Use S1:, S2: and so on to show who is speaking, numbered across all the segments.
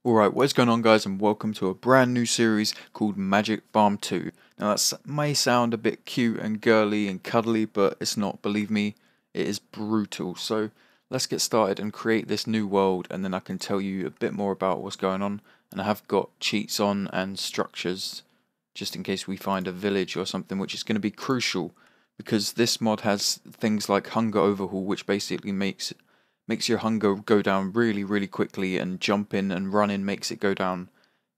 S1: Alright, what is going on guys, and welcome to a brand new series called Magic Farm 2. Now that may sound a bit cute and girly and cuddly, but it's not, believe me, it is brutal. So let's get started and create this new world, and then I can tell you a bit more about what's going on. And I have got cheats on and structures, just in case we find a village or something, which is going to be crucial, because this mod has things like hunger overhaul, which basically makes your hunger go down really quickly, and jumping and running makes it go down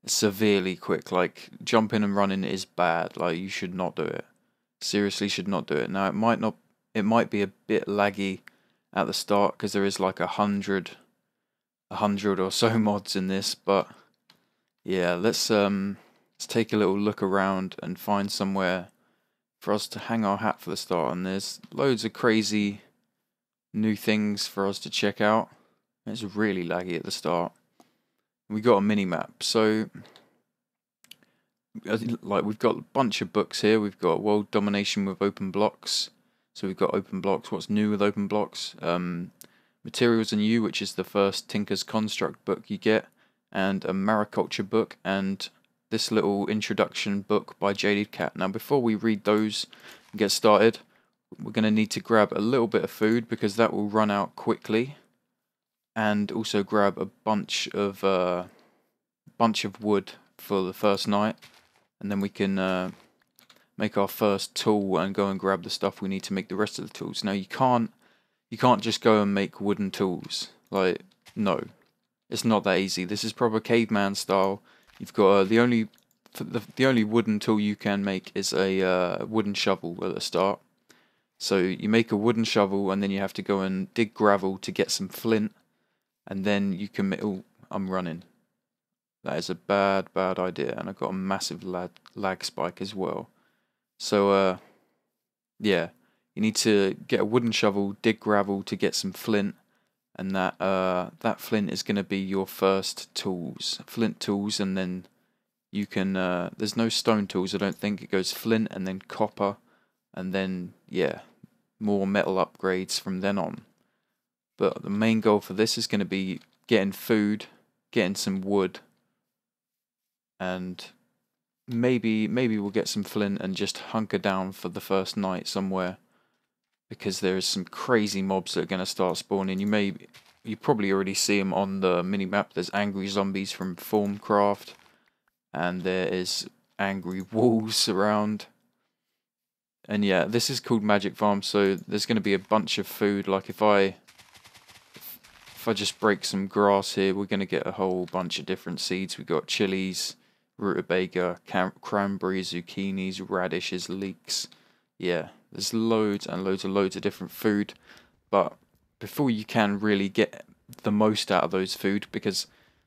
S1: severely quick. Like, jumping and running is bad. Like, you should not do it. Seriously, should not do it. Now, it might be a bit laggy at the start because there is like a hundred or so mods in this, but yeah, let's take a little look around and find somewhere for us to hang our hat for the start. And there's loads of crazy new things for us to check out. It's really laggy at the start. We got a mini map, so like we've got a bunch of books here. We've got World Domination with open blocks. So we've got open blocks. What's new with open blocks? Materials and You, which is the first Tinker's Construct book you get, and a Mariculture book, and this little introduction book by Jaded Cat. Now, before we read those and get started, we're going to need to grab a little bit of food because that will run out quickly, and also grab a bunch of wood for the first night, and then we can make our first tool and go and grab the stuff we need to make the rest of the tools. Now, you can't just go and make wooden tools. Like, no, it's not that easy. This is proper caveman style. You've got the only wooden tool you can make is a wooden shovel at the start. So you make a wooden shovel, and then you have to go and dig gravel to get some flint, and then you can make... Oh, I'm running. That is a bad idea, and I've got a massive lag spike as well. So, yeah, you need to get a wooden shovel, dig gravel to get some flint, and that flint is going to be your first tools. Flint tools, and then you can... there's no stone tools, I don't think. It goes flint, and then copper, and then, yeah, more metal upgrades from then on. But the main goal for this is going to be getting food, getting some wood, and maybe we'll get some flint and just hunker down for the first night somewhere, because there is some crazy mobs that are going to start spawning. You probably already see them on the mini map. There's angry zombies from Formcraft, and there is angry wolves around. And yeah, this is called Magic Farm, so there's going to be a bunch of food. Like if I just break some grass here, we're going to get a whole bunch of different seeds. We've got chilies, rutabaga, cranberries, zucchinis, radishes, leeks. Yeah, there's loads and loads of different food. But before you can really get the most out of those food, because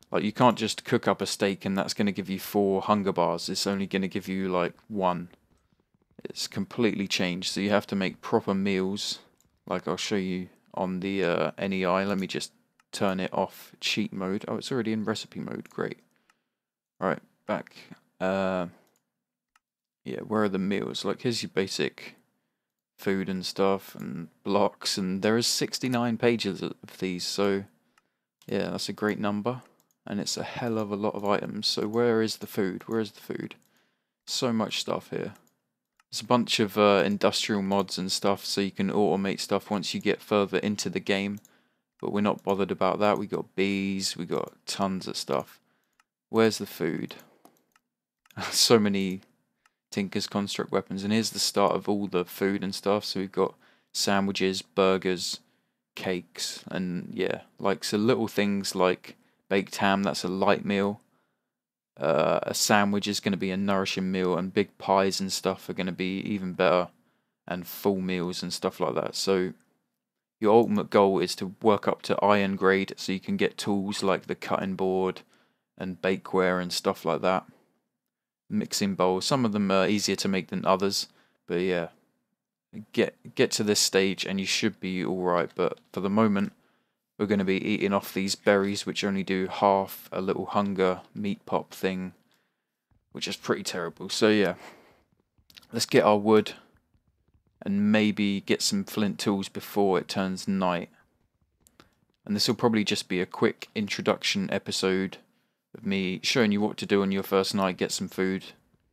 S1: like you can't just cook up a steak and that's going to give you 4 hunger bars. It's only going to give you like 1. It's completely changed, so you have to make proper meals, like I'll show you on the NEI. Let me just turn it off cheat mode. Oh, it's already in recipe mode, great. Alright, back. Yeah, where are the meals? Like, here's your basic food and stuff, and blocks, and there is 69 pages of these, so yeah, that's a great number, and it's a hell of a lot of items. So where is the food? Where is the food? So much stuff here. There's a bunch of industrial mods and stuff, so you can automate stuff once you get further into the game. But we're not bothered about that. We got bees, we got tons of stuff. Where's the food? So many Tinker's Construct weapons. And here's the start of all the food and stuff. So we've got sandwiches, burgers, cakes, and yeah, like so little things like baked ham, that's a light meal. A sandwich is going to be a nourishing meal, and big pies and stuff are going to be even better, and full meals and stuff like that. So your ultimate goal is to work up to iron grade, so you can get tools like the cutting board and bakeware and stuff like that. Mixing bowls, some of them are easier to make than others, but yeah, get to this stage and you should be alright. But for the moment, we're going to be eating off these berries, which only do half a little hunger meat pop thing, which is pretty terrible. So yeah, let's get our wood and maybe get some flint tools before it turns night. And this will probably just be a quick introduction episode of me showing you what to do on your first night. Get some food,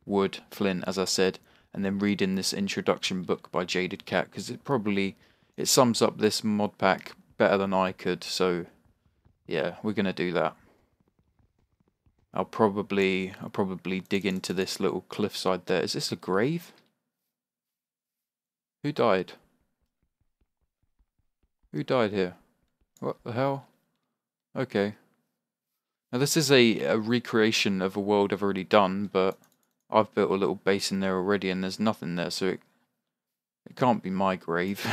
S1: wood, flint, as I said, and then reading this introduction book by Jaded Cat, because it sums up this mod pack better than I could. So yeah, we're gonna do that. I'll probably dig into this little cliffside there. Is this a grave? Who died? Who died here? What the hell? Okay. Now this is a recreation of a world I've already done, but I've built a little base in there already and there's nothing there, so it can't be my grave.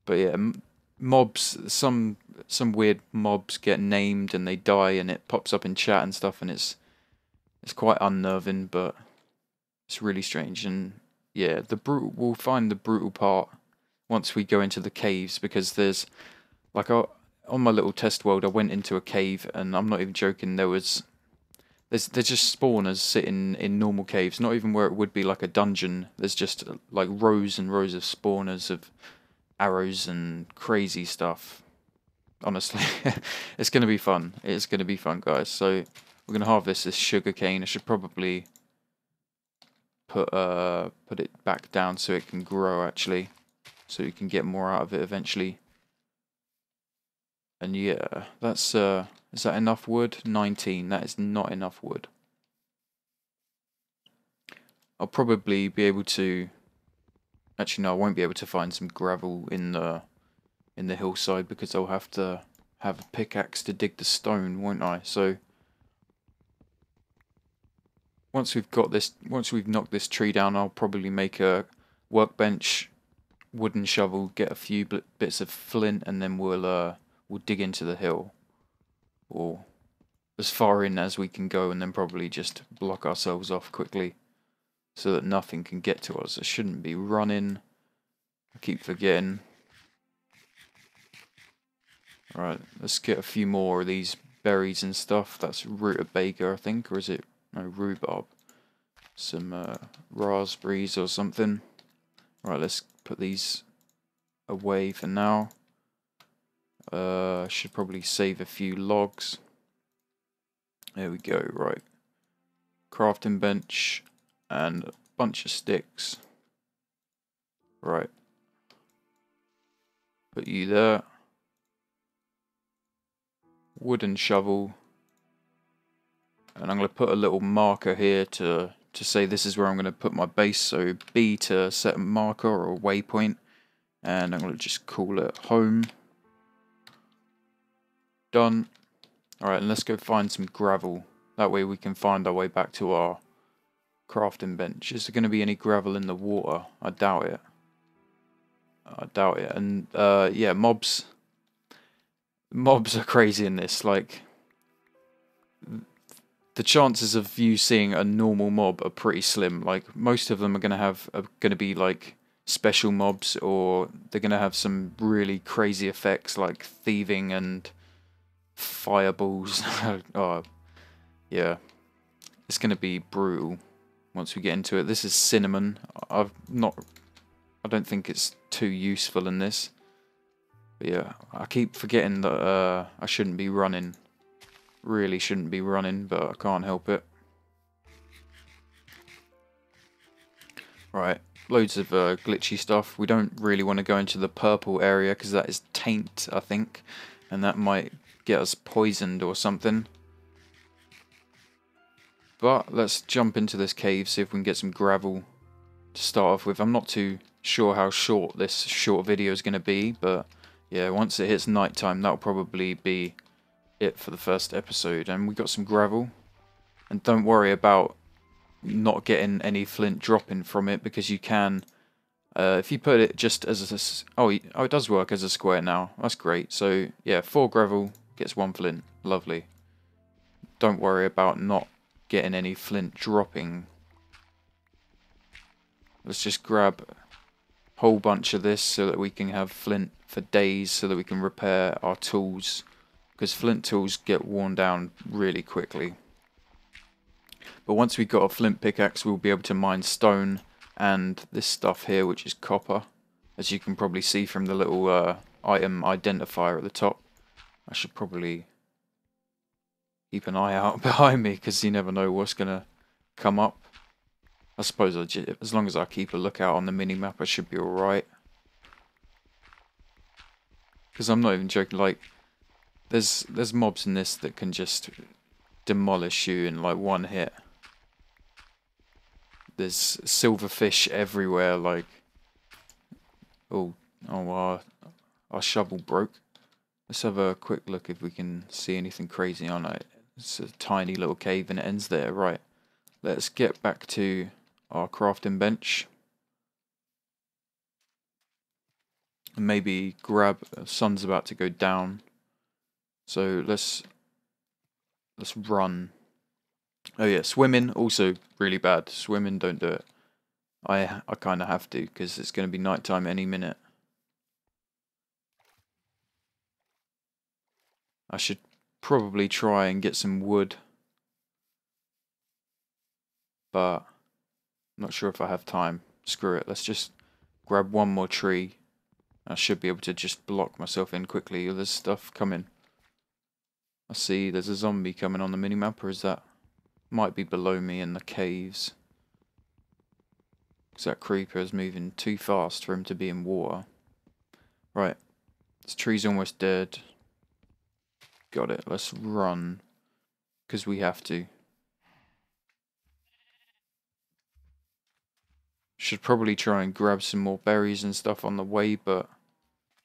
S1: But yeah, mobs, some weird mobs get named and they die and it pops up in chat and stuff, and it's quite unnerving, but it's really strange. And yeah, we'll find the brutal part once we go into the caves, because there's like on my little test world I went into a cave, and I'm not even joking, there's just spawners sitting in normal caves, not even where it would be like a dungeon. There's just like rows and rows of spawners of arrows and crazy stuff. Honestly, it's going to be fun. It's going to be fun, guys. So we're going to harvest this sugar cane. I should probably put it back down so it can grow, actually, so you can get more out of it eventually. And yeah, that's is that enough wood? 19. That is not enough wood. I'll probably be able to. Actually, no, I won't be able to find some gravel in the hillside, because I'll have to have a pickaxe to dig the stone, won't I? So once we've knocked this tree down, I'll probably make a workbench, wooden shovel, get a few bits of flint, and then we'll dig into the hill, or as far in as we can go, and then probably just block ourselves off quickly so that nothing can get to us. I shouldn't be running. I keep forgetting. Alright, let's get a few more of these berries and stuff. That's rutabaga, I think, or is it? No, rhubarb. Some raspberries or something. Right, let's put these away for now. Should probably save a few logs. There we go, right. Crafting bench and a bunch of sticks. Right. Put you there. Wooden shovel. And I'm going to put a little marker here to say this is where I'm going to put my base. So B to set a marker or a waypoint. And I'm going to just call it home. Done. Alright, and let's go find some gravel. That way we can find our way back to our crafting bench. Is there going to be any gravel in the water? I doubt it. I doubt it. And yeah, mobs are crazy in this. Like, the chances of you seeing a normal mob are pretty slim. Like, most of them are gonna be like special mobs, or they're gonna have some really crazy effects like thieving and fireballs. Oh, yeah, it's gonna be brutal once we get into it. This is cinnamon. I don't think it's too useful in this. But yeah, I keep forgetting that I shouldn't be running. Really shouldn't be running, but I can't help it. Right, loads of glitchy stuff. We don't really want to go into the purple area because that is taint, I think, and that might get us poisoned or something. But let's jump into this cave, see if we can get some gravel to start off with. I'm not too sure how short this short video is going to be, but yeah, once it hits nighttime, that'll probably be it for the first episode. And we got some gravel, and don't worry about not getting any flint dropping from it, because you can if you put it just as a it does work as a square now. That's great. So yeah, 4 gravel gets 1 flint. Lovely. Don't worry about not getting any flint dropping. Let's just grab a whole bunch of this so that we can have flint for days, so that we can repair our tools, because flint tools get worn down really quickly. But once we've got a flint pickaxe, we'll be able to mine stone and this stuff here, which is copper, as you can probably see from the little item identifier at the top. I should probably keep an eye out behind me, because you never know what's gonna come up. I suppose as long as I keep a lookout on the mini-map, I should be alright. Because I'm not even joking, like, there's mobs in this that can just demolish you in like one hit. There's silverfish everywhere, like... Oh, our shovel broke. Let's have a quick look if we can see anything crazy on it. It's a tiny little cave and it ends there. Right, let's get back to our crafting bench. And maybe grab... sun's about to go down. So let's run. Oh yeah, swimming also really bad. Swimming, don't do it. I kind of have to, because it's going to be nighttime any minute. I should probably try and get some wood, but I'm not sure if I have time. Screw it, let's just grab one more tree. I should be able to just block myself in quickly. There's stuff coming. I see there's a zombie coming on the minimap, or is that... might be below me in the caves. Because that creeper is moving too fast for him to be in water. Right, this tree's almost dead. Got it, let's run. Because we have to. Should probably try and grab some more berries and stuff on the way, but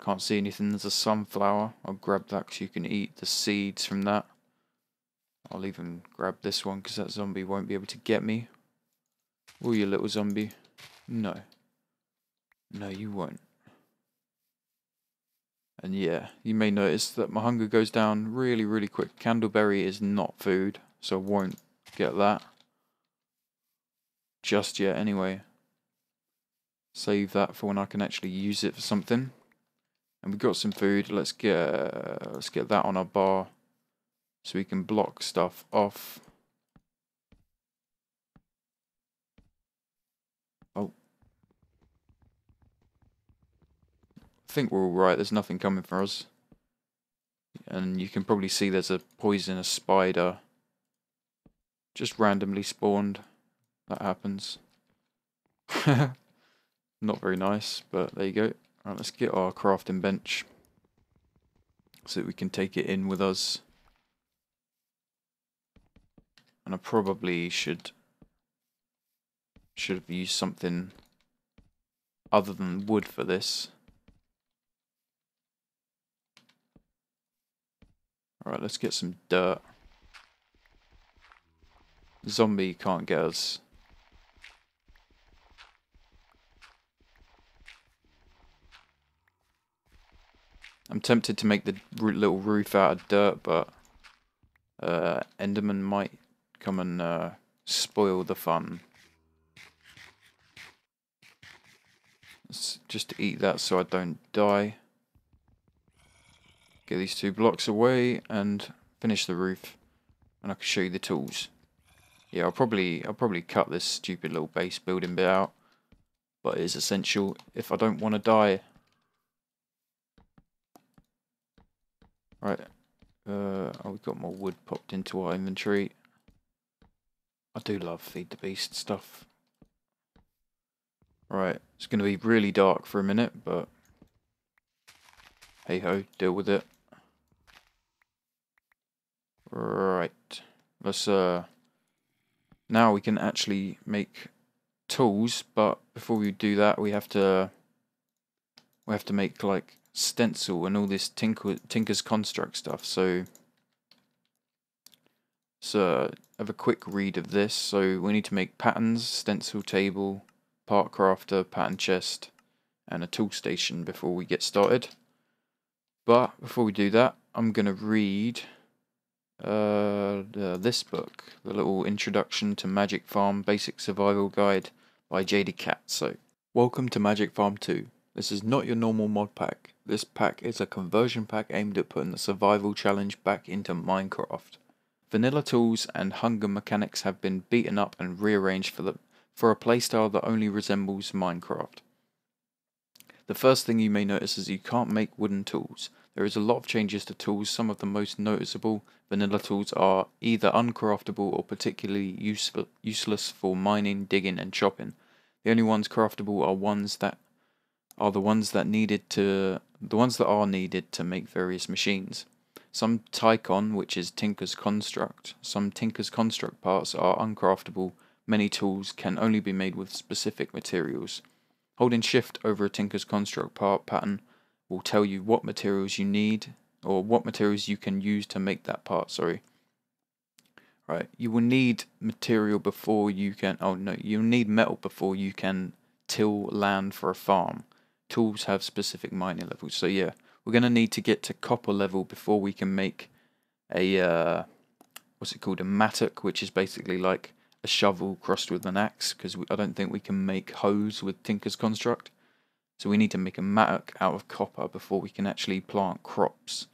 S1: can't see anything. There's a sunflower. I'll grab that because you can eat the seeds from that. I'll even grab this one because that zombie won't be able to get me. Oh, you little zombie. No. No, you won't. And yeah, you may notice that my hunger goes down really, really quick. Candleberry is not food, so I won't get that just yet anyway. Save that for when I can actually use it for something. And we've got some food. Let's get that on our bar so we can block stuff off. Oh. I think we're alright, there's nothing coming for us. And you can probably see there's a poisonous spider just randomly spawned. That happens. Not very nice, but there you go. Alright, let's get our crafting bench so that we can take it in with us. And I probably should have used something other than wood for this. Alright, let's get some dirt. Zombie can't get us. I'm tempted to make the little roof out of dirt, but Enderman might come and spoil the fun. Let's just eat that so I don't die. Get these 2 blocks away and finish the roof, and I can show you the tools. Yeah, I'll probably cut this stupid little base building bit out, but it is essential if I don't want to die. Right, oh, we've got more wood popped into our inventory. I do love feed the beast stuff. Right, it's going to be really dark for a minute, but hey ho, deal with it. Right, let's now we can actually make tools, but before we do that, we have to make like stencil and all this Tinker's Construct stuff. So have a quick read of this. So we need to make patterns, stencil table, part crafter, pattern chest, and a tool station before we get started. But before we do that, I'm gonna read this book, the little introduction to Magic Farm Basic Survival Guide by JD Cat. So, welcome to Magic Farm 2. This is not your normal mod pack. This pack is a conversion pack aimed at putting the survival challenge back into Minecraft. Vanilla tools and hunger mechanics have been beaten up and rearranged for a playstyle that only resembles Minecraft. The first thing you may notice is you can't make wooden tools. There is a lot of changes to tools, some of the most noticeable vanilla tools are either uncraftable or particularly useless for mining, digging, and chopping. The only ones craftable are the ones that are needed to make various machines. Some Tycon, which is Tinker's Construct, parts are uncraftable. Many tools can only be made with specific materials. Holding shift over a Tinker's Construct part pattern will tell you what materials you need, or what materials you can use to make that part, sorry. Right, you will need material before you can, you'll need metal before you can till land for a farm. Tools have specific mining levels, so yeah, we're going to need to get to copper level before we can make a, what's it called, a mattock, which is basically like a shovel crossed with an axe, because I don't think we can make hoes with Tinker's Construct. So we need to make a mattock out of copper before we can actually plant crops.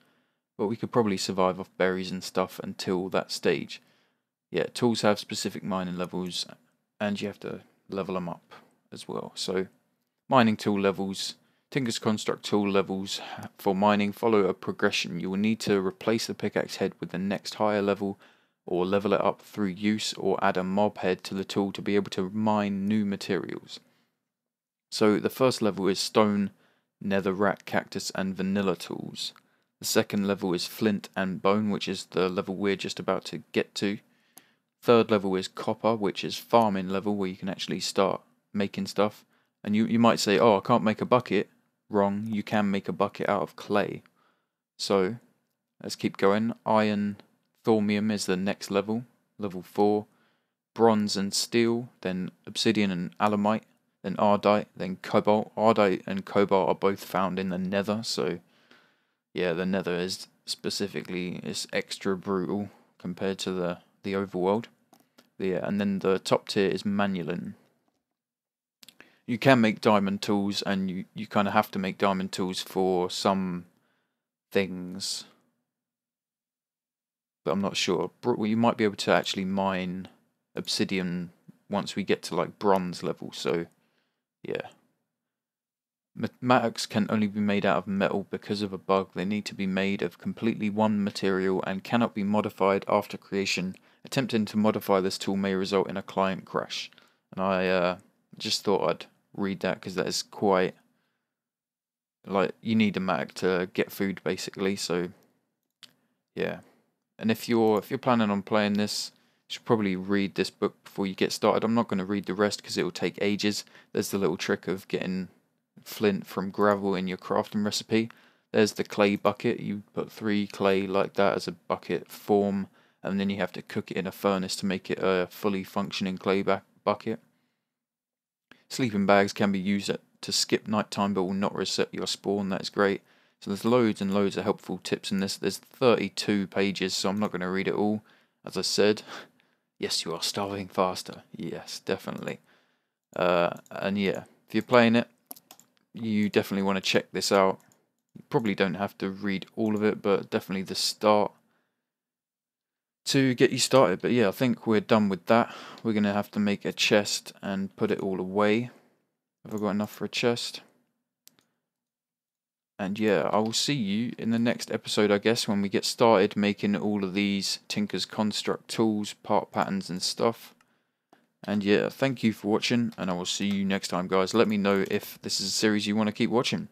S1: But we could probably survive off berries and stuff until that stage. Yeah, tools have specific mining levels, and you have to level them up as well. So mining tool levels, Tinker's Construct tool levels for mining follow a progression. You will need to replace the pickaxe head with the next higher level, or level it up through use, or add a mob head to the tool to be able to mine new materials. So the first level is stone, netherrack, cactus, and vanilla tools. The second level is flint and bone, which is the level we're just about to get to. Third level is copper, which is farming level, where you can actually start making stuff. And you might say, oh, I can't make a bucket. Wrong, you can make a bucket out of clay. So let's keep going. Iron, thaumium is the next level, level 4. Bronze and steel, then obsidian and alemite, then ardite, then cobalt. Ardite and cobalt are both found in the nether, so yeah, the nether is extra brutal compared to the overworld. Yeah, and then the top tier is manulin. You can make diamond tools, and you kind of have to make diamond tools for some things, but I'm not sure. You might be able to actually mine obsidian once we get to like bronze level, so yeah. Mattocks can only be made out of metal because of a bug. They need to be made of completely one material and cannot be modified after creation. Attempting to modify this tool may result in a client crash. And I just thought I'd read that because that is quite, like, you need a mattock to get food basically, so yeah. And if you're planning on playing this, you should probably read this book before you get started. I'm not going to read the rest because it will take ages. There's the little trick of getting flint from gravel in your crafting recipe. There's the clay bucket. You put 3 clay like that as a bucket form, and then you have to cook it in a furnace to make it a fully functioning clay bucket. Sleeping bags can be used to skip nighttime but will not reset your spawn. That is great. So there's loads and loads of helpful tips in this. There's 32 pages, so I'm not going to read it all. As I said, yes, you are starving faster. Yes, definitely. And yeah, if you're playing it, you definitely want to check this out. You probably don't have to read all of it, but definitely the start to get you started. But yeah, I think we're done with that. We're going to have to make a chest and put it all away. Have I got enough for a chest? And yeah, I will see you in the next episode, I guess, when we get started making all of these Tinker's Construct tools, part patterns and stuff. And yeah, thank you for watching, and I will see you next time, guys. Let me know if this is a series you want to keep watching.